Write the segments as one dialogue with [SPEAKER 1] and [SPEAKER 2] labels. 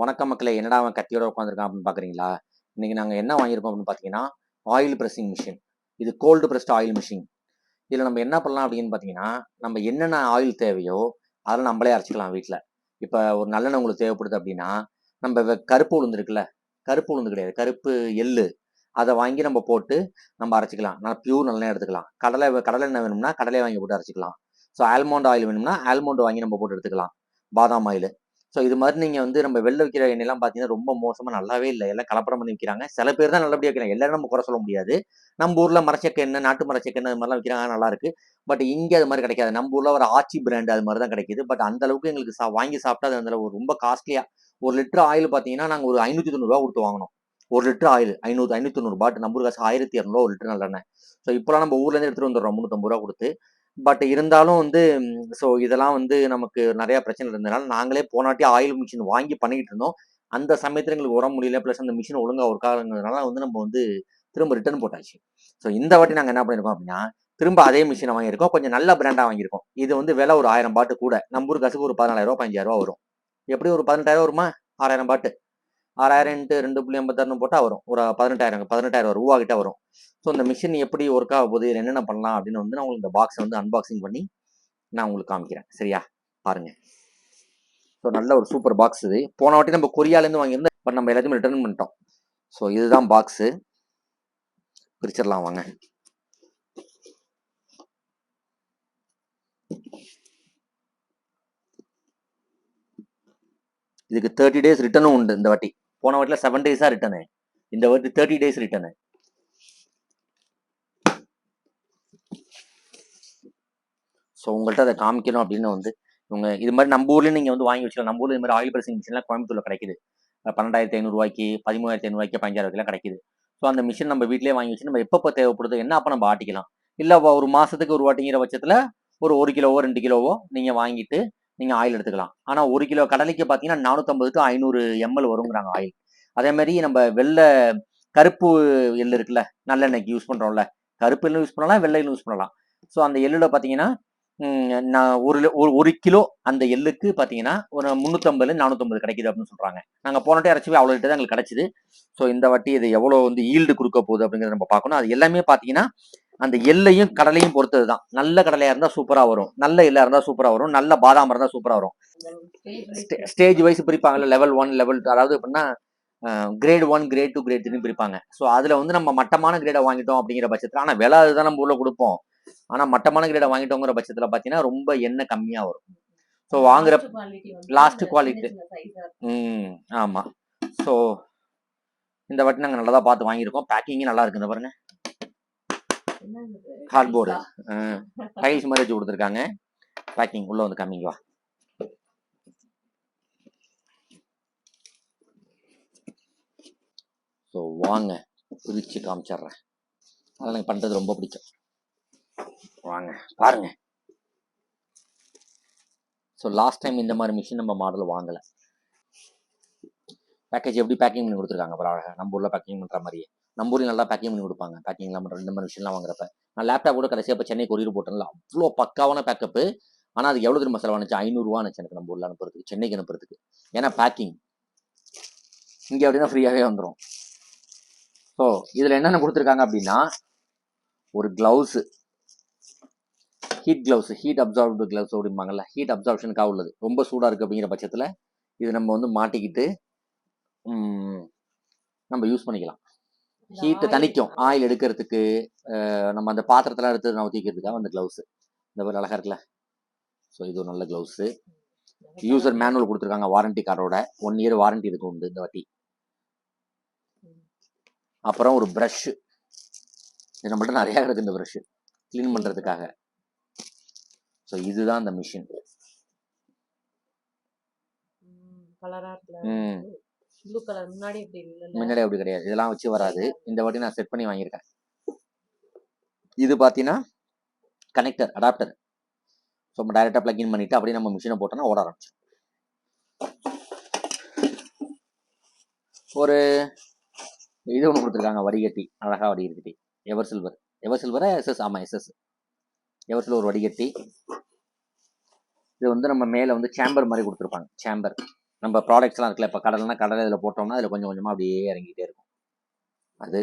[SPEAKER 1] வணக்கம் மக்களே, என்னடா அவன் கத்தியோட உட்காந்துருக்கான் அப்படின்னு பார்க்குறீங்களா? இன்னைக்கு நாங்கள் என்ன வாங்கியிருக்கோம் அப்படின்னு பார்த்தீங்கன்னா, ஆயில் ப்ரெஸ்ஸிங் மிஷின். இது கோல்டு ப்ரெஸ்ட் ஆயில் மிஷின். இதில் நம்ம என்ன பண்ணலாம் அப்படின்னு பார்த்தீங்கன்னா, நம்ம என்னென்ன ஆயில் தேவையோ அதெல்லாம் நம்மளே அரைச்சிக்கலாம் வீட்டில். இப்போ ஒரு நல்லெண்ணெய் உங்களுக்கு தேவைப்படுது அப்படின்னா, நம்ம கருப்பு உளுந்து இருக்குல்ல, கருப்பு உளுந்து கிடையாது, கருப்பு எள்ளு, அதை வாங்கி நம்ம போட்டு நம்ம அரைச்சிக்கலாம். நான் பியூர் நல்லெண்ணெய் எடுத்துக்கலாம். கடலெண்ணெய் வேணும்னா கடலை வாங்கி போட்டு அரைச்சிக்கலாம். ஸோ ஆல்மண்ட் ஆயில் வேணும்னா ஆல்மண்ட் வாங்கி நம்ம போட்டு எடுத்துக்கலாம். பாதாம் ஆயில். ஸோ இது மாதிரி நீங்கள் வந்து நம்ம வெளில விற்கிற எண்ணெய்லாம் பார்த்தீங்கன்னா ரொம்ப மோசமாக நல்லாவே இல்லை. எல்லாம் கலப்படம் பண்ணி விற்கிறாங்க. சில பேர் தான் நல்லபடியாக வைக்கிறாங்க. எல்லாரும் நம்ம குறை சொல்ல முடியாது. நம்ம ஊரில் மரச்செக்கு எண்ணெய், நாட்டு மரச்செக்கு எண்ணெய் அது மாதிரிலாம் விற்கிறாங்க, நல்லா இருக்கு. பட் இங்கே அது மாதிரி கிடைக்காது. நம்ம ஊரில் ஒரு ஆச்சி பிராண்ட் அது மாதிரி தான் கிடைக்குது. பட் அந்த அளவுக்கு எங்களுக்கு வாங்கி சாப்பிட்டா அது அந்த ரொம்ப காஸ்ட்லியாக. ஒரு லிட்டர் ஆயில் பார்த்தீங்கன்னா நாங்கள் ஒரு 590 கொடுத்து வாங்கினோம். ஒரு லிட்டர் ஆயில் 590 ரூபாய். நம்ம ஊருக்கு 1200 ஒரு லிட்டர் நல்லெண்ணெய். ஸோ இப்போலாம் நம்ம ஊர்லேருந்து எடுத்துகிட்டு வந்துடுறோம் 350 கொடுத்து. பட் இருந்தாலும் வந்து ஸோ இதெல்லாம் வந்து நமக்கு நிறைய பிரச்சனை இருந்ததுனால நாங்களே போனாட்டி ஆயில் மிஷின் வாங்கி பண்ணிக்கிட்டு இருந்தோம். அந்த சமயத்தில் எங்களுக்கு உரம் முடியல, ப்ளஸ் அந்த மிஷின் ஒழுங்காக ஒர்க் ஆகுங்கிறதுனால வந்து நம்ம வந்து திரும்ப ரிட்டர்ன் போட்டாச்சு. ஸோ இந்த வாட்டி நாங்கள் என்ன பண்ணியிருக்கோம் அப்படின்னா, திரும்ப அதே மிஷினை வாங்கியிருக்கோம். கொஞ்சம் நல்ல பிராண்டாக வாங்கியிருக்கோம். இது வந்து விலை ஒரு 1000 பாட்டு கூட. நம்ம ஊர் காசுக்கு ஒரு 14,000 15,000 வரும். எப்படி ஒரு 18,000 வருமா? 6000 பாட்டு. 6000 இன்ட்டு 2.86 போட்டால் வரும். ஒரு 18,000 ரூபா கிட்ட வரும். ஸோ இந்த மிஷின் எப்படி ஒர்க் ஆக போகுது, என்னென்ன பண்ணலாம் அப்படின்னு வந்து நான் உங்களுக்கு இந்த பாக்ஸை வந்து அன்பாக்சிங் பண்ணி நான் உங்களுக்கு காமிக்கிறேன். சரியா? பாருங்க. ஸோ நல்ல ஒரு சூப்பர் பாக்ஸ் இது. போன வாட்டி நம்ம கொரியாலேருந்து வாங்கியிருந்தோம். பட் நம்ம எல்லாத்தையுமே ரிட்டர்ன் பண்ணிட்டோம். ஸோ இதுதான் பாக்ஸு. பிரிச்சிடலாம் வாங்க. இதுக்கு 30 days ரிட்டர்னும் உண்டு இந்த வாட்டி. போன வாட்டியில் 7 days ரிட்டர்னு. இந்த வாட்டி 30 days ரிட்டர்னு. ஸோ உங்கள்கிட்ட அதை காமிக்கணும் அப்படின்னு வந்து இவங்க இது மாதிரி நம்ம ஊர்லேயும் நீங்கள் வந்து வாங்கி வச்சுக்கலாம். நம்ம ஊரில் இது மாதிரி ஆயில் ப்ரெஸ்ஸிங் மிஷின்லாம் கோயம்புத்தூரில் கிடைக்குது. 12,500 ரூபாய்க்கு, 13,500 ரூபாய்க்கு, 15,000 கிடைக்குது. ஸோ அந்த மிஷின் நம்ம வீட்டிலே வாங்கி வச்சு நம்ம எப்போ தேவைப்படுதோ என்ன அப்போ நம்ம ஆட்டிக்கலாம். இல்லை ஒரு மாதத்துக்கு ஒரு வாட்டிங்கிற பட்சத்தில் ஒரு கிலோவோ 2 கிலோவோ நீங்கள் வாங்கிட்டு நீங்கள் ஆயில் எடுத்துக்கலாம். ஆனால் 1 கிலோ கடலைக்கு பார்த்தீங்கன்னா 450 to 500 ml வருங்கிறாங்க ஆயில். அதே மாதிரி நம்ம கருப்பு எள்ளு இருக்குல்ல, நல்லெண்ணெய்க்கு யூஸ் பண்ணுறோம்ல, கருப்பு எள்ளு யூஸ் பண்ணலாம், வெள்ளை எள்ளு யூஸ் பண்ணலாம். ஸோ அந்த எள்ளில் பார்த்தீங்கன்னா நான் ஒரு கிலோ அந்த எள்ளுக்கு பார்த்தீங்கன்னா ஒரு 350 450 கிடைக்குது அப்படின்னு சொல்றாங்க. நாங்கள் போனட்டே அரைச்சி அவ்வளோ தான் எங்களுக்கு கிடைச்சிது. ஸோ இந்த வாட்டி இது எவ்வளோ வந்து ஈல்டு கொடுக்க போகுது அப்படிங்கிறத நம்ம பார்க்கணும். அது எல்லாமே பார்த்தீங்கன்னா அந்த எள்ளையும் கடலையும் பொறுத்தது தான். நல்ல கடலையாக இருந்தால் சூப்பராக வரும், நல்ல எள்ளாக இருந்தால் சூப்பராக வரும், நல்ல பாதாம் இருந்தால் சூப்பராக வரும். ஸ்டேஜ் வைஸ் பிரிப்பாங்கல்ல, லெவல் 1 லெவல் 2, அதாவது எப்படின்னா கிரேட் 1 கிரேட் 2 கிரேட் 3 பிரிப்பாங்க. ஸோ அதில் வந்து நம்ம மட்டமான கிரேடை வாங்கிட்டோம் அப்படிங்கிற பட்சத்தில், ஆனால் விலை அதுதான் நம்ம ஊரில் கொடுப்போம். ஆனால் மட்டமான கிரேடை வாங்கிட்டோங்கிற பட்சத்தில் பார்த்தீங்கன்னா ரொம்ப எண்ணெய் கம்மியாக வரும். ஸோ வாங்குற லாஸ்ட் குவாலிட்டி. ஆமாம். ஸோ இந்த வாட்டி நாங்கள் நல்லா தான் பார்த்து வாங்கியிருக்கோம். பேக்கிங்கும் நல்லா இருக்குது. பாருங்க, கார்ட்போர்டு டைல்ஸ் மாதிரி வச்சு கொடுத்துருக்காங்க. பேக்கிங் உள்ள வந்து காமிங்க வா. ஸோ வாங்க பிரித்து காமிச்சிட்றேன். அதெல்லாம் எனக்கு பண்ணுறது ரொம்ப பிடிக்கும். வாங்க பாருங்க. ஸோ லாஸ்ட் டைம் இந்த மாதிரி மிஷின் நம்ம மாடல் வாங்கலை. பேக்கேஜ் எப்படி பேக்கிங் பண்ணி கொடுத்துருக்காங்க அப்புறம் நம்ம ஊரில் பேக்கிங் பண்ணுற மாதிரியே. நம்ம ஊரில் நல்லா பேக்கிங் பண்ணி கொடுப்பாங்க. பேக்கிங்லாம் பண்ணுற இந்த மாதிரி மிஷின்லாம் வாங்குறப்ப நான் லேப்டாப் கூட கடைசியாக இப்போ சென்னை கொரியர் போட்டேன்ல, அவ்வளோ பக்காவான பேக்கப்பு. ஆனால் அது எவ்வளோ திரும்ப செலவானுச்சு? 500 ரூபான்னு எனக்கு நம்ம ஊரில் அனுப்புறதுக்கு, சென்னைக்கு அனுப்புறதுக்கு. ஏன்னா பேக்கிங் இங்கே அப்படின்னா ஃப்ரீயாகவே வந்துடும். ஸோ இதில் என்னென்ன கொடுத்துருக்காங்க அப்படின்னா, ஒரு gloves, heat gloves, heat absorbed gloves அப்படிம்பாங்கல்ல, ஹீட் அப்சார்ப்ஷனுக்காக உள்ளது. ரொம்ப சூடாக இருக்குது அப்படிங்கிற பட்சத்தில் இது நம்ம வந்து மாட்டிக்கிட்டு நம்ம யூஸ் பண்ணிக்கலாம். ஹீட்டு தணிக்கும். ஆயில் எடுக்கிறதுக்கு, நம்ம அந்த பாத்திரத்தெல்லாம் எடுத்து நான் ஊற்றிக்கிறதுக்காக அந்த க்ளவுஸு இந்த மாதிரி அழகாக இருக்குல்ல. ஸோ இது ஒரு நல்ல க்ளவுஸு. யூசர் மேனுவல் கொடுத்துருக்காங்க வாரண்டி கார்டோட. 1 year வாரண்டி இதுக்கு உண்டு இந்த வாட்டி. அப்புறம் ஒரு ப்ரஷ்ஷு, இது நம்மள்ட்ட நிறையா இருக்குது இந்த ப்ரஷ்ஷு க்ளீன் பண்ணுறதுக்காக. ஸோ இதுதான் அந்த மிஷின். முன்னாடி அப்படி கிடையாது, இதெல்லாம் வச்சு வராது. இந்த வாட்டி நான் செட் பண்ணி வாங்கியிருக்கேன். இது பார்த்தீங்கன்னா கனெக்டர், அடாப்டர். ஸோ நம்ம டைரெக்டாக ப்ளக்இன் பண்ணிவிட்டு அப்படியே நம்ம மிஷினை போட்டோன்னா ஓட ஆரம்பிச்சோம். ஒரு இது ஒன்று கொடுத்துருக்காங்க, வடிகட்டி, அழகாக வடிகட்டி. எவர் சில்வரா எஸ்எஸ்? ஆமாம் எஸ்எஸ். எவர் சில்வர் வடிகட்டி. இது வந்து நம்ம மேலே வந்து சேம்பர் மாதிரி கொடுத்துருப்பாங்க. சேம்பர் நம்ம ப்ராடக்ட்ஸ்லாம் இருக்குல்ல, இப்போ கடலைனா கடலை இதில் போட்டோம்னா அதில் கொஞ்சம் கொஞ்சமாக அப்படியே இறங்கிட்டே இருக்கும். அது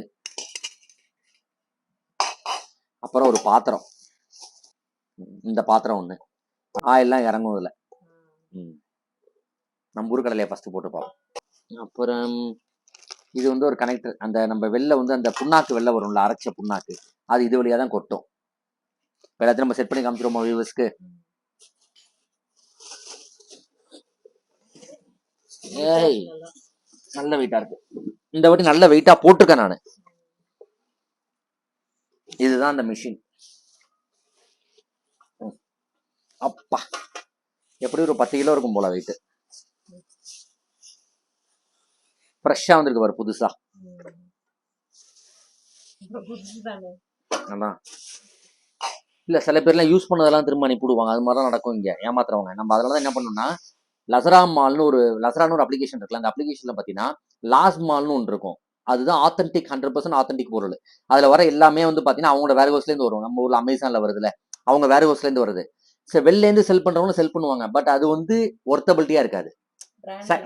[SPEAKER 1] அப்புறம் ஒரு பாத்திரம், இந்த பாத்திரம் ஒன்று, ஆயிலெலாம் இறங்கும் இதில். நம்ம ஊர் கடலையை ஃபஸ்ட்டு போட்டு பார்ப்போம். அப்புறம் இது வந்து ஒரு கனெக்டர், அந்த நம்ம வெளில வந்து அந்த புண்ணாக்கு வெளில வரும்ல, அரைச்ச புண்ணாக்கு, அது இது வழியாக தான் கொட்டும். இப்போ எல்லாத்தையும் நம்ம செட் பண்ணி காமிச்சிருவோமா வியூவர்ஸ்க்கு? ஏய், நல்ல வெயிட்டா இருக்கு. இந்த வாட்டி நல்ல வெயிட்டா போட்டிருக்கேன் நான். இதுதான் அந்த மிஷின். அப்பா, எப்படி ஒரு 10 கிலோ இருக்கும் போல வெயிட். ஃப்ரெஷ்ஷா வந்திருக்கு பாரு, புதுசா. அதான் இல்ல, சில பேர்லாம் யூஸ் பண்ணதெல்லாம் திரும்ப அனுப்பிவிடுவாங்க. அது மாதிரிலாம் நடக்கும் இங்க, ஏமாத்துறவங்க. நம்ம அதனால தான் என்ன பண்ணணும்னா, லசரா மால்னு ஒரு லசரான்னு ஒரு அப்ளிகேஷன் இருக்குல்ல, அந்த அப்ளிகேஷன்ல பாத்தீங்கன்னா லாஸ் மால்னு ஒன்று இருக்கும். அதுதான் ஆத்தென்டிக் 100% ஆத்தென்டிக் பொருள். அதுல வர எல்லாமே வந்து பாத்தீங்கன்னா அவங்களோட வேர் ஹவுஸ்ல இருந்து வரும். நம்ம ஊர்ல அமேசான்ல வருதுல, அவங்க வேர் ஹவுஸ்ல இருந்து வருது. சரி, வெளில இருந்து செல் பண்றவங்க செல் பண்ணுவாங்க, பட் அது வந்து ஒர்த்தபிலிட்டியா இருக்காது.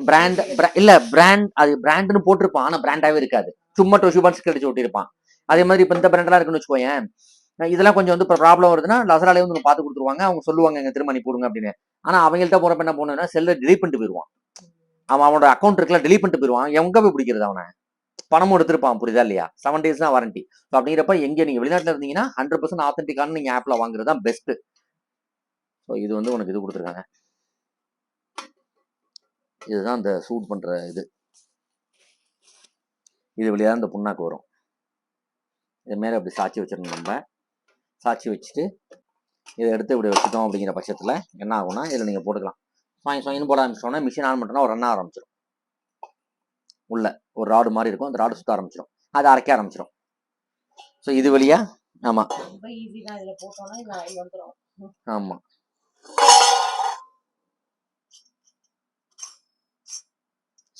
[SPEAKER 1] பிராண்ட் இல்ல, பிராண்ட் அது பிராண்ட்னு போட்டிருப்பான், ஆனா பிராண்டாவே இருக்காது. சும்மா டொஷிபான்ஸ் கடிச்சு ஒட்டிருப்பான். அதே மாதிரி இப்ப இந்த பிராண்ட்லாம் இருக்குன்னு வச்சுக்கோயேன், இதெல்லாம் கொஞ்சம் வந்து ப்ராப்ளம் வருதுன்னா லசராலே வந்து பார்த்து கொடுத்துருவாங்க. அவங்க சொல்லுவாங்க எங்க திரும்ப அனுப்பி விடுங்க அப்படின்னு. ஆனா அவங்கள்ட்ட போறப்ப என்ன பண்ணுன்னா, செல்ல டிலீட் பண்ணிட்டு போயிடுவான். அவனோட அக்கௌண்ட் இருக்குல்ல, டிலீட் பண்ணிட்டு போயிடுவான். எங்க போய் பிடிக்கிறது அவனை? பணமும் எடுத்திருப்பான், புரியுதா இல்லையா? 7 days தான் வாரண்டி. அப்படிங்கிறப்ப எங்க நீங்க வெளிநாட்டுல இருந்தீங்கன்னா 100% ஆத்தென்டிக்கான நீங்க ஆப்ல வாங்குறது தான் பெஸ்ட். ஸோ இது வந்து உனக்கு இது கொடுத்துருக்காங்க. இதுதான் அந்த சூட் பண்ற இது. இது வழியா இந்த புண்ணாக்கு வரும். இது மேலே அப்படி சாட்சி வச்சிடணும். நம்ம சாட்சி வச்சுட்டு இதை எடுத்து இப்படி வச்சுட்டோம். அப்படிங்கிற பட்சத்தில் என்ன ஆகும்னா, இதில் நீங்கள் போட்டுக்கலாம். சாயின் போட ஆரம்பிச்சோன்னா மிஷின் ஆன் பண்ணிட்டோம்னா ஒரு ரன் ஆரம்பிச்சிடும். உள்ள ஒரு ராடு மாதிரி இருக்கும், அந்த ராடு சுத்த ஆரம்பிச்சிடும், அது அரைக்க ஆரம்பிச்சிடும். ஸோ இது வழியா ஆமா ஆமா.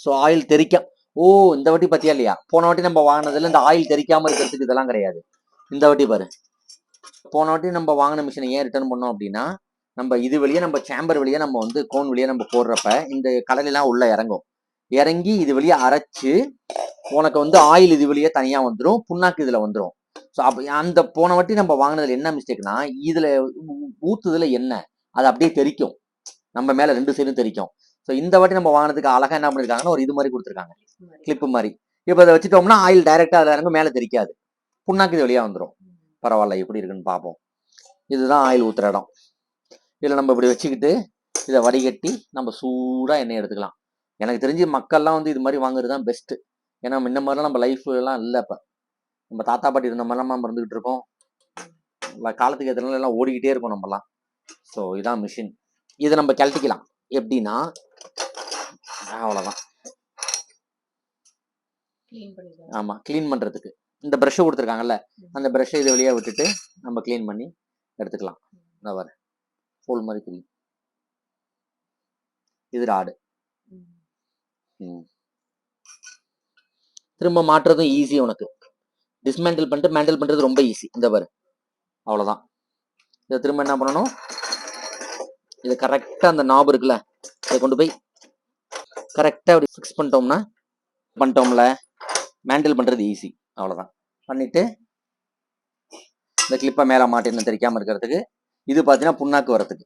[SPEAKER 1] ஸோ ஆயில் தெரிக்க, ஓ இந்த வாட்டி பத்தியா இல்லையா, போன வாட்டி நம்ம வாங்கினதுல இந்த ஆயில் தெரிக்காம இருக்கிறதுக்கு இதெல்லாம் கிடையாது. இந்த வாட்டி பாரு, போன வாட்டி நம்ம வாங்கின மிஷினை ஏன் ரிட்டர்ன் பண்ணோம் அப்படின்னா, நம்ம இது வழியா நம்ம சேம்பர் வழியா நம்ம வந்து கோன் வழியா நம்ம போடுறப்ப இந்த கடலெல்லாம் உள்ள இறங்கும். இறங்கி இது வழியா அரைச்சு உனக்கு வந்து ஆயில் இது வழியா தனியா வந்துடும், புண்ணாக்கு இதுல வந்துடும். ஸோ அப்போ அந்த போன வாட்டி நம்ம வாங்கினதுல என்ன மிஸ்டேக்னா, இதுல ஊத்துதுல என்ன அது அப்படியே தெரிக்கும், நம்ம மேல 2 சைடும் தெரிக்கும். ஸோ இந்த வாட்டி நம்ம வாங்கினதுக்கு அழகா என்ன பண்ணிருக்காங்கன்னா, ஒரு இது மாதிரி கொடுத்துருக்காங்க, கிளிப்பு மாதிரி. இப்போ அதை வச்சுட்டோம்னா ஆயில் டைரக்டா அதுல இறங்கும், மேல தெரிக்காது, புண்ணாக்கு இது வழியா வந்துடும். பரவாயில்ல, எப்படி இருக்குன்னு பார்ப்போம். இதுதான் ஆயில் ஊத்துற இடம். இதில் நம்ம இப்படி வச்சுக்கிட்டு இதை வடிகட்டி நம்ம சூடாக எண்ணெய் எடுத்துக்கலாம். எனக்கு தெரிஞ்சு மக்கள்லாம் வந்து இது மாதிரி வாங்குறது தான் பெஸ்ட்டு. ஏன்னா முன்ன மாதிரிலாம் நம்ம லைஃப் எல்லாம் இல்லை. இப்போ நம்ம தாத்தா பாட்டி இருந்த மாதிரிலாம் நம்ம இருந்துகிட்டு இருக்கோம். காலத்துக்கு ஏற்றனால எல்லாம் ஓடிக்கிட்டே இருக்கும் நம்மலாம். ஸோ இதான் மிஷின். இதை நம்ம கழட்டிக்கலாம். எப்படின்னா அவ்வளோதான். ஆமாம், க்ளீன் பண்ணுறதுக்கு இந்த ப்ரஷ்ஷை கொடுத்துருக்காங்கல்ல, அந்த ப்ரஷ்ஷை இது வழியாக விட்டுட்டு நம்ம க்ளீன் பண்ணி எடுத்துக்கலாம். இந்த வர ஃபுல் மாதிரி க்ளீன். இது ராடு. திரும்ப மாற்றுறதும் ஈஸி உனக்கு. டிஸ்மேண்டில் பண்ணிட்டு மேண்டில் பண்ணுறது ரொம்ப ஈஸி. இந்த பாரு, அவ்வளோதான். இதை திரும்ப என்ன பண்ணணும், இது கரெக்டாக அந்த நாப் இருக்குல்ல, இதை கொண்டு போய் கரெக்டாக அப்படி ஃபிக்ஸ் பண்ணிட்டோம்ல, மேண்டில் பண்ணுறது ஈஸி. அவ்வளோதான். பண்ணிவிட்டு இந்த கிளிப்பை மேலே மாட்டின்னு தெரிக்காமல் இருக்கிறதுக்கு, இது பார்த்தீங்கன்னா புண்ணாக்கு வரத்துக்கு.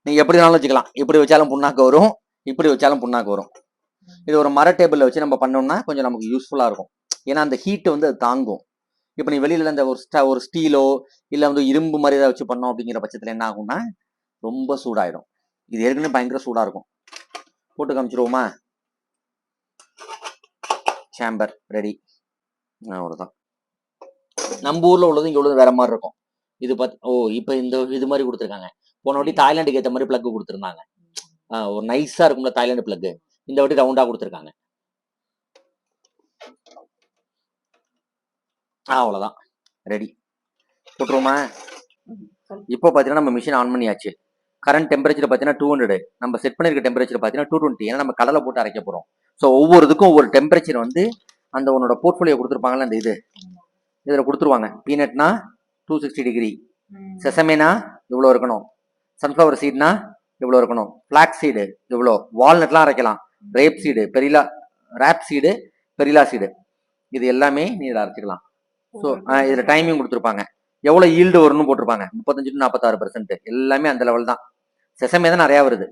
[SPEAKER 1] நீங்கள் எப்படி வேணாலும் வச்சுக்கலாம். இப்படி வச்சாலும் புண்ணாக்கு வரும், இப்படி வச்சாலும் புண்ணாக்கு வரும். இது ஒரு மர டேபிளில் வச்சு நம்ம பண்ணோம்னா கொஞ்சம் நமக்கு யூஸ்ஃபுல்லாக இருக்கும். ஏன்னா அந்த ஹீட்டு வந்து அது தாங்கும். இப்போ நீ வெளியில் இந்த ஒரு ஸ்டீலோ இல்லை வந்து இரும்பு மாதிரி ஏதாவது வச்சு பண்ணோம் அப்படிங்கிற பட்சத்தில் என்ன ஆகும்னா ரொம்ப சூடாயிடும். இது ஏற்கனவே பயங்கர சூடாக இருக்கும். போட்டு காமிச்சிருவோமா? Chamber ready. அவ்வளோதான். நம்ம ஊரில் உள்ளது இங்கே உள்ளது வேற மாதிரி இருக்கும். இது பார்த்து இப்போ இந்த இது மாதிரி கொடுத்துருக்காங்க. போன வாட்டி தாய்லாண்டுக்கு ஏற்ற மாதிரி பிளக் கொடுத்துருந்தாங்க. ஒரு நைஸாக இருக்கும்ல தாய்லாண்டு பிளக்கு, இந்த வாட்டி ரவுண்டாக கொடுத்துருக்காங்க. அவ்வளோதான், ரெடி. போட்டுருவோமா? இப்போ பார்த்தீங்கன்னா நம்ம மிஷின் ஆன் பண்ணியாச்சு. கரண்ட் டெம்பரேச்சர் பார்த்தீங்கன்னா 200. நம்ம செட் பண்ணியிருக்க டெம்பரேச்சர் பார்த்தீங்கன்னா 220. ஏன்னா நம்ம கடலை போட்டு அரைக்க போகிறோம். ஸோ ஒவ்வொருக்கும் ஒவ்வொரு டெம்பரேச்சர் வந்து அந்த உன்னோட போர்ட்ஃபோலியோ கொடுத்துருப்பாங்கல்ல, அந்த இதில் கொடுத்துருவாங்க. பீனட்னா 260 டிகிரி, செசமேனா இவ்வளோ இருக்கணும், சன்ஃப்ளவர் சீட்னா இவ்வளோ இருக்கணும். ஃபிளாக் சீடு இவ்வளோ, வால்நட்லாம் அரைக்கலாம், rape seed, perilla rape seed, perilla seed, இது எல்லாமே நீ இதில் அரைச்சிக்கலாம். ஸோ இதில் டைமிங் கொடுத்துருப்பாங்க, எவ்வளோ ஈல்டு வரும்னு போட்டிருப்பாங்க, 35 to 46%, எல்லாமே அந்த லெவல் தான். செசமே தான் நிறையா வருது.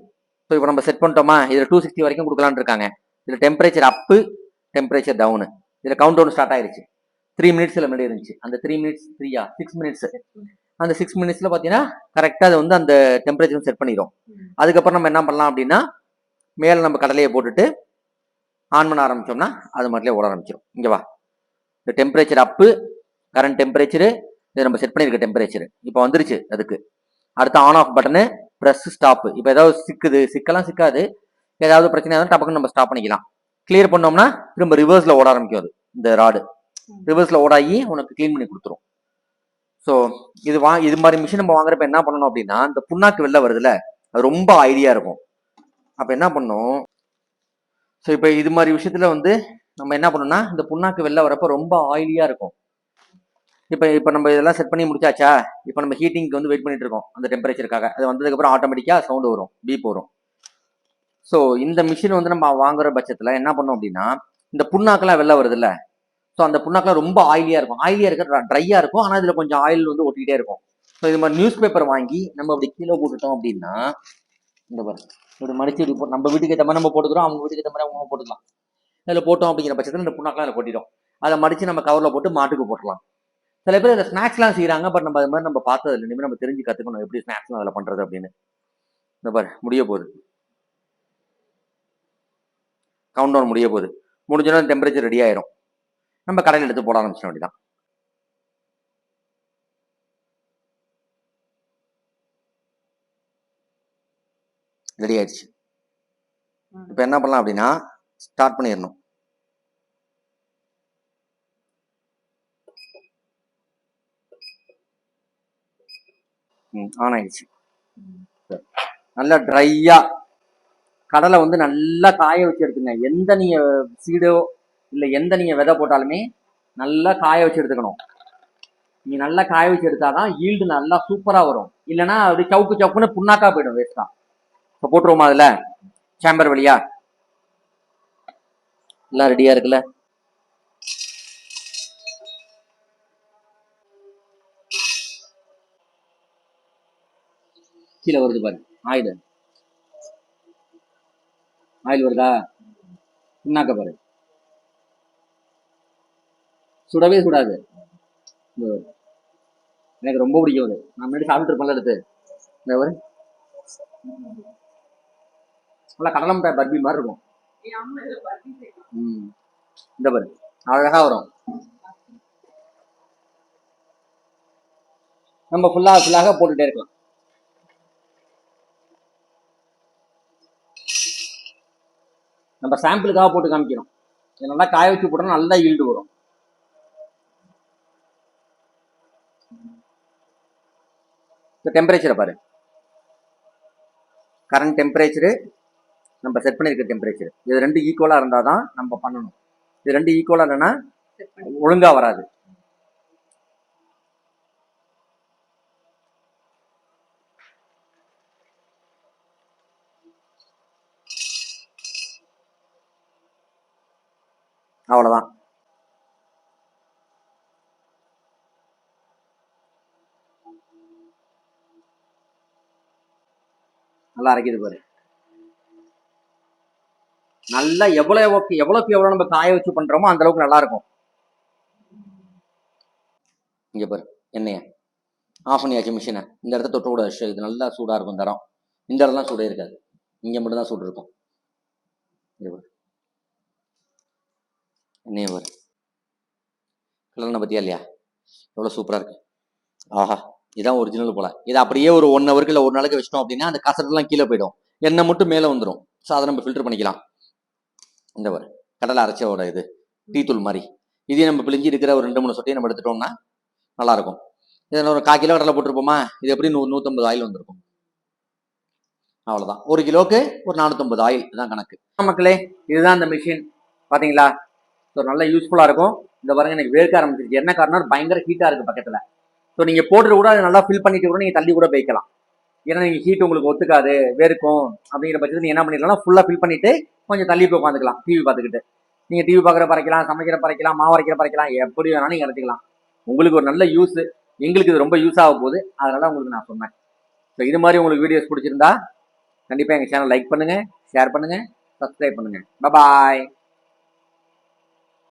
[SPEAKER 1] ஸோ இப்போ நம்ம செட் பண்ணிட்டோமா, இதில் 260 வரைக்கும் கொடுக்கலான்னு இருக்காங்க. இதில் டெம்பரேச்சர் அப்பு, டெம்பரேச்சர் டவுனு, இதில் கவுண்ட் டவுன் ஸ்டார்ட் ஆயிருச்சு. 3 மினிட்ஸில் முன்னாடி இருந்துச்சு. அந்த 3 மினிட்ஸ் 6 மினிட்ஸ், அந்த 6 மினிட்ஸில் பார்த்தீங்கன்னா கரெக்டாக அது வந்து அந்த டெம்பரேச்சர் செட் பண்ணிடும். அதுக்கப்புறம் நம்ம என்ன பண்ணலாம் அப்படின்னா, மேலே நம்ம கடலையை போட்டுட்டு ஆன் பண்ண ஆரம்பிச்சோம்னா அது மாதிரிலே ஓட ஆரம்பிச்சிடும். இங்கே வா, இந்த டெம்பரேச்சர் அப்பு, கரண்ட் டெம்பரேச்சரு, இது நம்ம செட் பண்ணியிருக்க டெம்பரேச்சர் இப்போ வந்துருச்சு. அதுக்கு அடுத்த on off button, press stop. இப்போ ஏதாவது சிக்கெல்லாம் சிக்காது, ஏதாவது பிரச்சனை ஆகும் டப்புன்னு நம்ம ஸ்டாப் பண்ணிக்கலாம். கிளியர் பண்ணோம்னா திரும்ப ரிவர்ஸில் ஓட ஆரம்பிக்கும். அது இந்த ராடு ரிவர்ஸில் ஓடாகி உனக்கு க்ளீன் பண்ணி கொடுத்துரும். ஸோ இது மாதிரி மிஷின் நம்ம வாங்குறப்ப என்ன பண்ணணும் அப்படின்னா, இந்த புண்ணாக்கு வெளில வருதுல்ல, அது ரொம்ப ஆயிலியா இருக்கும். அப்போ என்ன பண்ணணும், ஸோ இப்போ இது மாதிரி விஷயத்துல வந்து நம்ம என்ன பண்ணணும்னா, இந்த புண்ணாக்கு வெளில வரப்போ ரொம்ப ஆயிலியா இருக்கும். இப்போ நம்ம இதெல்லாம் செட் பண்ணி முடிச்சாச்சா, இப்போ நம்ம ஹீட்டிங்க்கு வந்து வெயிட் பண்ணிட்டு இருக்கோம் அந்த டெம்பரேச்சருக்காக. அது வந்ததுக்கப்புறம் ஆட்டோமேட்டிக்காக சவுண்டு வரும், பீப் வரும். ஸோ இந்த மிஷின் வந்து நம்ம வாங்குற பட்சத்தில் என்ன பண்ணோம் அப்படின்னா, இந்த புண்ணாக்கெல்லாம் வெளில வருதுல்ல, ஸோ அந்த புண்ணாக்கெல்லாம் ரொம்ப ஆயிலியாக இருக்கும். ஆயிலியாக இருக்க ட்ரையாக இருக்கும், ஆனால் இதில் கொஞ்சம் ஆயில் வந்து ஒட்டிக்கிட்டே இருக்கும். ஸோ இது மாதிரி நியூஸ் பேப்பர் வாங்கி நம்ம அப்படி கீழே போட்டுட்டோம் அப்படின்னா, இந்த பாருங்க இப்படி மடிச்சு இப்படி போட்டு நம்ம வீட்டுக்கு ஏற்ற மாதிரி நம்ம போட்டுக்கிறோம், அவங்க வீட்டுக்கு ஏற்ற மாதிரி அவங்க போட்டுக்கலாம். அதில் போட்டோம் அப்படிங்கிற பட்சத்தில் இந்த புண்ணாக்கெல்லாம் அதில் கொட்டிடும். அதை மடிச்சு நம்ம கவரில் போட்டு மாட்டுக்கு போட்டுடலாம். சில பேர் இந்த ஸ்நாக்ஸ்லாம் செய்கிறாங்க, பட் நம்ம அது மாதிரி நம்ம பார்த்தது இல்லை. இனிமேல் நம்ம தெரிஞ்சு கற்றுக்கணும் எப்படி ஸ்நாக்ஸ்லாம் அதில் பண்ணுறது அப்படின்னு. இந்த பாரு முடிய போகுது, கவுண்ட் டவுன் முடிய போகுது. முடிஞ்சோன்னா டெம்பரேச்சர் ரெடி ஆயிரும், நம்ம கடையில் எடுத்து போட ஆரம்பிச்சிட வேண்டியதான். ரெடி ஆயிடுச்சு. இப்போ என்ன பண்ணலாம் அப்படின்னா, ஸ்டார்ட் பண்ணிடணும். ஆன் ஆயிடுச்சு. நல்லா ட்ரையா கடலை வந்து நல்லா காய வச்சு எடுத்துங்க. எந்த நீங்க சீடோ இல்லை எந்த நீங்க விதை போட்டாலுமே நல்லா காய வச்சு எடுத்துக்கணும். நீ நல்லா காய வச்சு எடுத்தாதான் ஈல்டு நல்லா சூப்பரா வரும். இல்லைன்னா அப்படி சவுக்கு சவுக்குன்னு புண்ணாக்கா போயிடும், வேஸ்டா. இப்போ போட்டுருவோமா அதுல சேம்பர் வழியா? எல்லாம் ரெடியா இருக்குல்ல? கீழே வருது பாரு ஆயில், ஆயில் வருதா? புண்ணாக்க பாரு, சுடவே சுடாது. எனக்கு ரொம்ப பிடிக்கும் அது. நான் முன்னாடி சாப்பிட்டு இருப்பேன்ல எடுத்து. இந்த ஒரு நல்லா கடலை மிட்டாய் பர்பி மாதிரி இருக்கும். இந்த பாரு அழகா வரும். நம்ம ஃபுல்லாக போட்டுட்டே இருக்கலாம். நம்ம சாம்பிளுக்காக போட்டு காமிக்கிறோம். நல்லா காய வச்சு போட்டோம்னா நல்லா ஈல்டு வரும். டெம்பரேச்சரை பாரு, கரண்ட் டெம்பரேச்சரு, நம்ம செட் பண்ணியிருக்க டெம்பரேச்சர், இது ரெண்டு ஈக்குவலாக இருந்தால் தான் நம்ம பண்ணணும். இது ரெண்டு ஈக்குவலாக இல்லைன்னா ஒழுங்கா வராது. அவ்வளோதான். நல்லா அரைக்குது பாரு. நல்லா எவ்வளோக்கு நம்ம காய வச்சு பண்றோமோ அந்த அளவுக்கு நல்லா இருக்கும். இங்க பாரு எண்ணெய ஆஃப் பண்ணியாச்சு மிஷினை. இந்த இடத்த தொட்ட கூட இது நல்லா சூடா இருக்கும் தரம். இந்த இடம்லாம் சூடே இருக்காது, இங்க மட்டும் தான் சூடு இருக்கும். எண்ணெய பாரு, கலர்ன பத்தியா இல்லையா, எவ்வளவு சூப்பரா இருக்கு. ஆஹா, இதான் ஒரிஜினல் போல. இதை அப்படியே ஒரு 1 ஹவருக்கு இல்லை 1 நாளைக்கு வச்சிட்டோம் அப்படின்னா அந்த கசரெல்லாம் கீழே போயிடும், எண்ணெய் மட்டும் மேலே வந்துடும். ஸோ அதை நம்ம ஃபில்டர் பண்ணிக்கலாம். இந்த ஒரு கடலை அரைச்சோட இது டீ தூள் மாதிரி. இதே நம்ம பிழிஞ்சி இருக்கிற ஒரு 2-3 சொட்டையை நம்ம எடுத்துட்டோம்னா நல்லா இருக்கும். இதில் ஒரு 1/4 கிலோ கடலை போட்டிருப்போமா, இது எப்படி 100-150 ஆயில் வந்திருக்கும். அவ்வளோதான், 1 கிலோக்கு ஒரு 450 ஆயில், இதுதான் கணக்கு. மக்களே, இதுதான் இந்த மிஷின் பார்த்தீங்களா. ஸோ நல்லா யூஸ்ஃபுல்லாக இருக்கும். இந்த பாருங்க எனக்கு வேர்க்க ஆரம்பிச்சிருச்சு. என்ன காரணம், பயங்கர ஹீட்டாக இருக்குது பக்கத்தில். ஸோ நீங்கள் போட்டுட்டு கூட அதை நல்லா ஃபில் பண்ணிட்டு கூட நீங்கள் தள்ளி கூட வைக்கலாம். ஏன்னா நீங்கள் ஹீட் உங்களுக்கு ஒத்துக்காது வேர்க்கும் அப்படிங்கிற பட்சத்தில் நீங்கள் என்ன பண்ணிடலாம், ஃபுல்லாக ஃபில் பண்ணிவிட்டு கொஞ்சம் தள்ளி போய் உட்காந்துக்கலாம் டிவி பார்த்துக்கிட்டு. நீங்கள் டிவி பார்க்குற பறைக்கலாம், சமைக்கிற பறைக்கலாம், மாவு அரைக்கிற பறைக்கலாம், எப்படி வேணாலும் நீங்கள் அரைச்சிக்கலாம். உங்களுக்கு ஒரு நல்ல யூஸ், எங்களுக்கு இது ரொம்ப யூஸ் ஆக போகுது, அதனால உங்களுக்கு நான் சொன்னேன். ஸோ இது மாதிரி உங்களுக்கு வீடியோஸ் பிடிச்சிருந்தா கண்டிப்பாக எங்கள் சேனல் லைக் பண்ணுங்கள், ஷேர் பண்ணுங்கள், சப்ஸ்கிரைப் பண்ணுங்கள். பாய்.